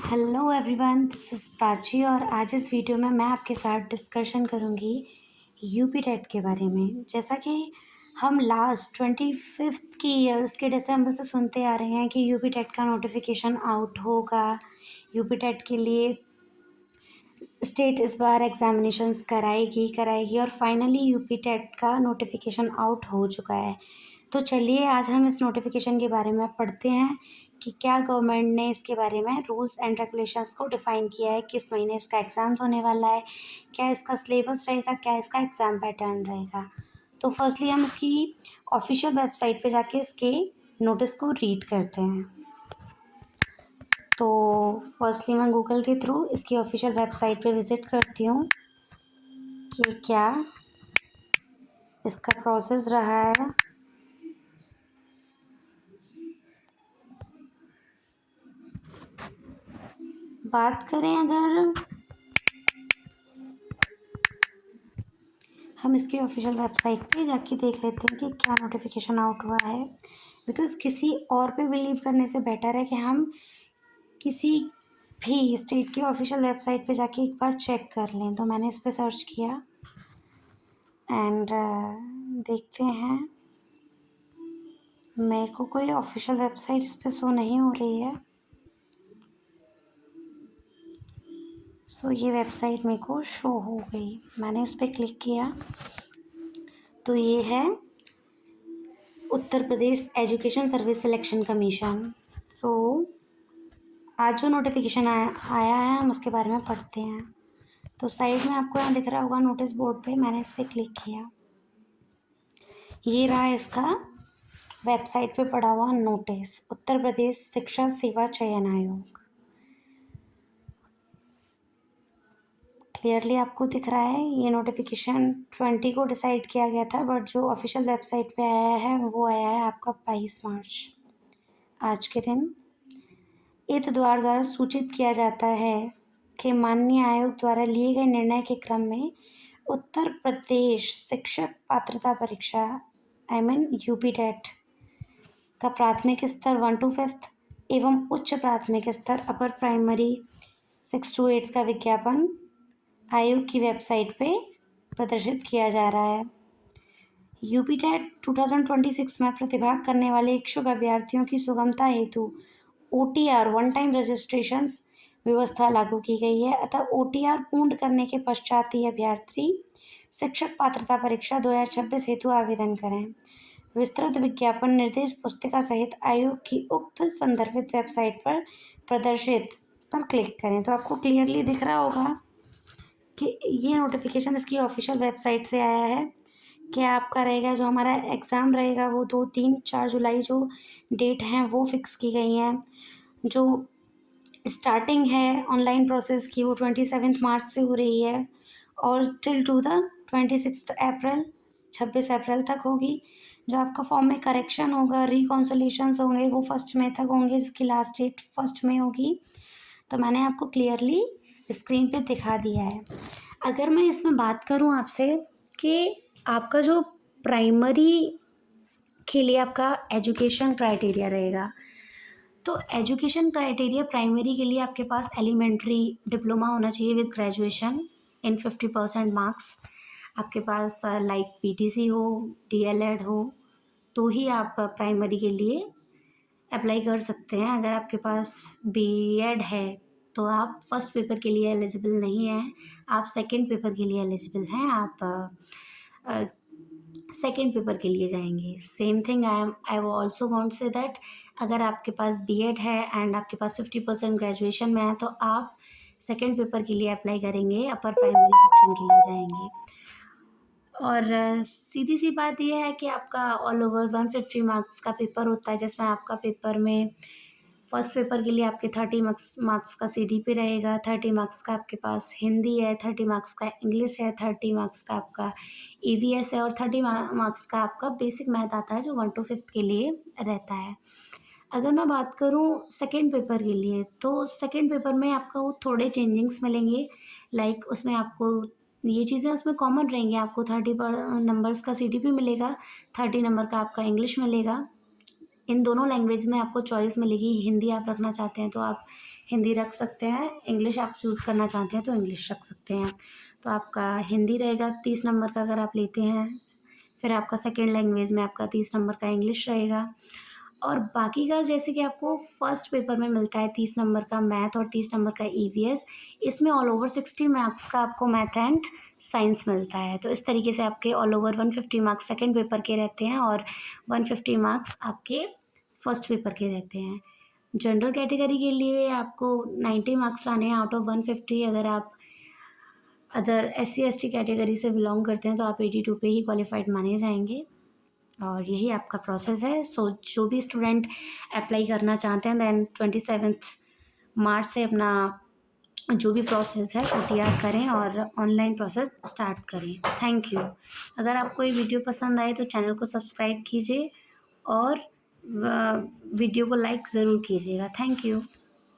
Hello everyone, this is Prachi और आज इस वीडियो में मैं आपके साथ डिस्कशन करूंगी यूपी टेट के बारे में। जैसा कि हम लास्ट 25th की ईयर्स के दिसंबर से सुनते आ रहे हैं कि यूपी टेट का नोटिफिकेशन आउट होगा। यूपी टेट के लिए स्टेट इस बार एग्जामिनेशंस कराएगी और फाइनली यूपी टेट का नोटिफिकेशन आउट हो चुका है। तो चलिए आज हम इस नोटिफिकेशन के बारे में पढ़ते हैं कि क्या गवर्नमेंट ने इसके बारे में रूल्स एंड रेगुलेशंस को डिफ़ाइन किया है, किस महीने इसका एग्ज़ाम्स होने वाला है, क्या इसका सिलेबस रहेगा, क्या इसका एग्ज़ाम पैटर्न रहेगा। तो फर्स्टली हम इसकी ऑफिशियल वेबसाइट पे जाके इसके नोटिस को रीड करते हैं। तो फर्स्टली मैं गूगल के थ्रू इसकी ऑफिशियल वेबसाइट पे विज़िट करती हूँ कि क्या इसका प्रोसेस रहा है। बात करें अगर हम इसकी ऑफिशियल वेबसाइट पे जाके देख लेते हैं कि क्या नोटिफिकेशन आउट हुआ है, बिकॉज़ किसी और पे बिलीव करने से बेटर है कि हम किसी भी स्टेट की ऑफिशियल वेबसाइट पे जाके एक बार चेक कर लें। तो मैंने इस पे सर्च किया एंड देखते हैं, मेरे को कोई ऑफिशियल वेबसाइट इस पे शो नहीं हो रही है। सो ये वेबसाइट मेरे को शो हो गई, मैंने इस पर क्लिक किया तो ये है Uttar Pradesh education service selection commission. सो आज जो नोटिफिकेशन आया है हम उसके बारे में पढ़ते हैं। तो साइड में आपको यहाँ दिख रहा होगा नोटिस बोर्ड पे, मैंने इस पर क्लिक किया। ये रहा इसका वेबसाइट पे पड़ा हुआ नोटिस, उत्तर प्रदेश शिक्षा सेवा चयन आयोग। क्लियरली आपको दिख रहा है ये नोटिफिकेशन 20 को डिसाइड किया गया था, बट जो ऑफिशियल वेबसाइट पे आया है वो आया है आपका 22 मार्च। आज के दिन इत द्वारा सूचित किया जाता है कि माननीय आयोग द्वारा लिए गए निर्णय के क्रम में उत्तर प्रदेश शिक्षक पात्रता परीक्षा यूपी टेट का प्राथमिक स्तर 1 to 5 एवं उच्च प्राथमिक स्तर अपर प्राइमरी 6 to 8 का विज्ञापन आयोग की वेबसाइट पे प्रदर्शित किया जा रहा है। यूपी टेट 2026 में प्रतिभाग करने वाले इच्छुक अभ्यर्थियों की सुगमता हेतु OTR वन टाइम रजिस्ट्रेशन व्यवस्था लागू की गई है, अतः OTR पूर्ण करने के पश्चात ही अभ्यर्थी शिक्षक पात्रता परीक्षा 2026 हेतु आवेदन करें। विस्तृत विज्ञापन निर्देश पुस्तिका सहित आयोग की उक्त संदर्भित वेबसाइट पर प्रदर्शित पर क्लिक करें। तो आपको क्लियरली दिख रहा होगा कि ये नोटिफिकेशन इसकी ऑफिशियल वेबसाइट से आया है। क्या आपका रहेगा, जो हमारा एग्ज़ाम रहेगा वो 2, 3, 4 जुलाई जो डेट हैं वो फिक्स की गई हैं। जो स्टार्टिंग है ऑनलाइन प्रोसेस की वो 27 मार्च से हो रही है और टिल टू द 26 अप्रैल 26 अप्रैल तक होगी। जो आपका फॉर्म में करेक्शन होगा, रिकॉन्सोलेशंस होंगे वो 1 मई तक होंगे, जिसकी लास्ट डेट 1 मई होगी। तो मैंने आपको क्लियरली स्क्रीन पे दिखा दिया है। अगर मैं इसमें बात करूं आपसे कि आपका जो प्राइमरी के लिए आपका एजुकेशन क्राइटेरिया रहेगा, तो एजुकेशन क्राइटेरिया प्राइमरी के लिए आपके पास एलिमेंट्री डिप्लोमा होना चाहिए विद ग्रेजुएशन इन 50% मार्क्स। आपके पास लाइक पीटीसी हो, डीएलएड हो, तो ही आप प्राइमरी के लिए अप्लाई कर सकते हैं। अगर आपके पास बीएड है तो आप फर्स्ट पेपर के लिए एलिजिबल नहीं हैं, आप सेकंड पेपर के लिए एलिजिबल हैं, आप सेकेंड पेपर के लिए जाएंगे। सेम थिंग आई वो ऑल्सो वॉन्ट से दैट अगर आपके पास बीएड है एंड आपके पास 50% ग्रेजुएशन में है तो आप सेकेंड पेपर के लिए अप्लाई करेंगे, अपर प्राइमरी सेक्शन के लिए जाएंगे। और सीधी सी बात यह है कि आपका ऑल ओवर 150 मार्क्स का पेपर होता है, जिसमें आपका पेपर में फर्स्ट पेपर के लिए आपके 30 मार्क्स का सीडीपी रहेगा, 30 मार्क्स का आपके पास हिंदी है, 30 मार्क्स का इंग्लिश है, 30 मार्क्स का आपका ईवीएस है और 30 मार्क्स का आपका बेसिक मैथ आता है जो 1 to 5 के लिए रहता है। अगर मैं बात करूँ सेकेंड पेपर के लिए, तो सेकेंड पेपर में आपको थोड़े चेंजिंग्स मिलेंगे। लाइक उसमें आपको ये चीज़ें उसमें कॉमन रहेंगी। आपको 30 नंबर्स का सीडीपी मिलेगा, 30 नंबर का आपका इंग्लिश मिलेगा, इन दोनों लैंग्वेज में आपको चॉइस मिलेगी। हिंदी आप रखना चाहते हैं तो आप हिंदी रख सकते हैं, इंग्लिश आप चूज़ करना चाहते हैं तो इंग्लिश रख सकते हैं। तो आपका हिंदी रहेगा 30 नंबर का अगर आप लेते हैं, फिर आपका सेकेंड लैंग्वेज में आपका 30 नंबर का इंग्लिश रहेगा। और बाकी का जैसे कि आपको फर्स्ट पेपर में मिलता है 30 नंबर का मैथ और 30 नंबर का ईवीएस, इसमें ऑल ओवर 60 मार्क्स का आपको मैथ एंड साइंस मिलता है। तो इस तरीके से आपके all over 150 marks second paper के रहते हैं और 150 मार्क्स आपके फर्स्ट पेपर के रहते हैं। जनरल कैटेगरी के लिए आपको 90 मार्क्स लाने हैं आउट ऑफ 150। अगर आप अदर SC ST कैटेगरी से बिलोंग करते हैं तो आप 82 पे ही क्वालिफाइड माने जाएंगे। और यही आपका प्रोसेस है। सो जो भी स्टूडेंट अप्लाई करना चाहते हैं देन 27 मार्च से अपना जो भी प्रोसेस है OTR करें और ऑनलाइन प्रोसेस स्टार्ट करें। Thank you. अगर आपको ये वीडियो पसंद आए तो चैनल को सब्सक्राइब कीजिए और वीडियो को लाइक ज़रूर कीजिएगा। Thank you.